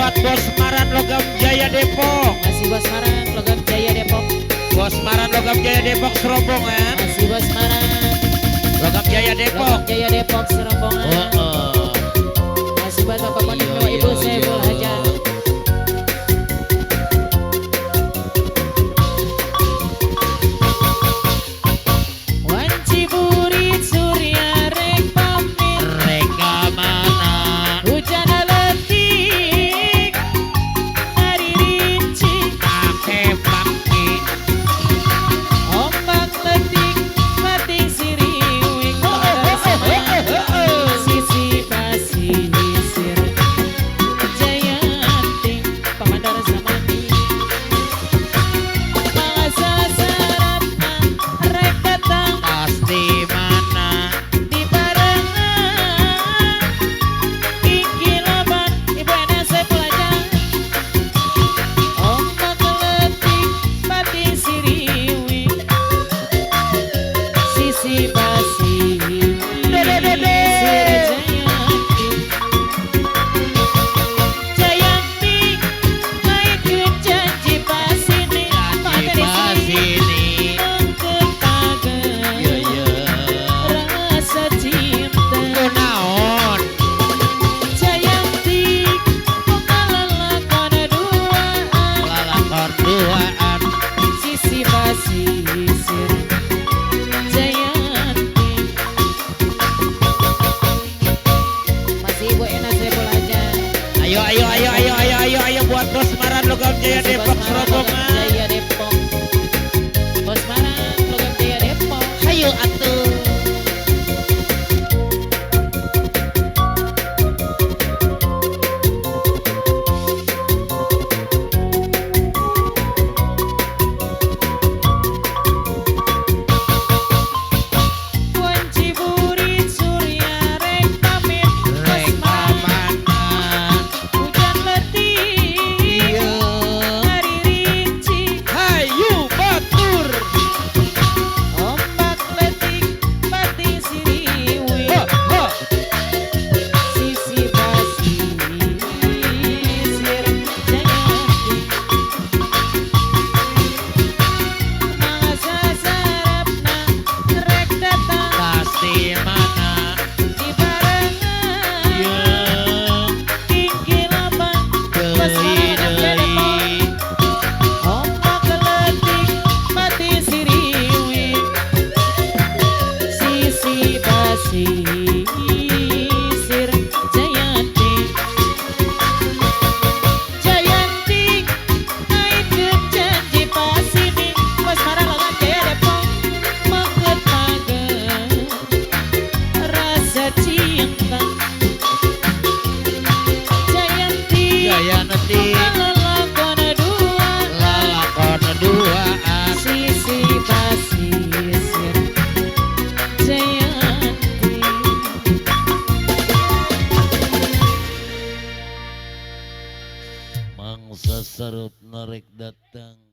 buat Bos Maran Logam Jaya Depok. Masih Bos Maran Logam Jaya Depok. Bos Maran Logam Jaya Depok serombongan. Masih Bos Maran Logam Jaya Depok. Logam Jaya Depok serombongan. Masih buat Bapak Panitia Ibu Saiful Hajar. Ayo buat Bos Maran Logam Jaya Depok serombongan. Jaya Depok. Bos Maran Logam Jaya Depok. Ayo atuh. Mangsa sarut narik datang.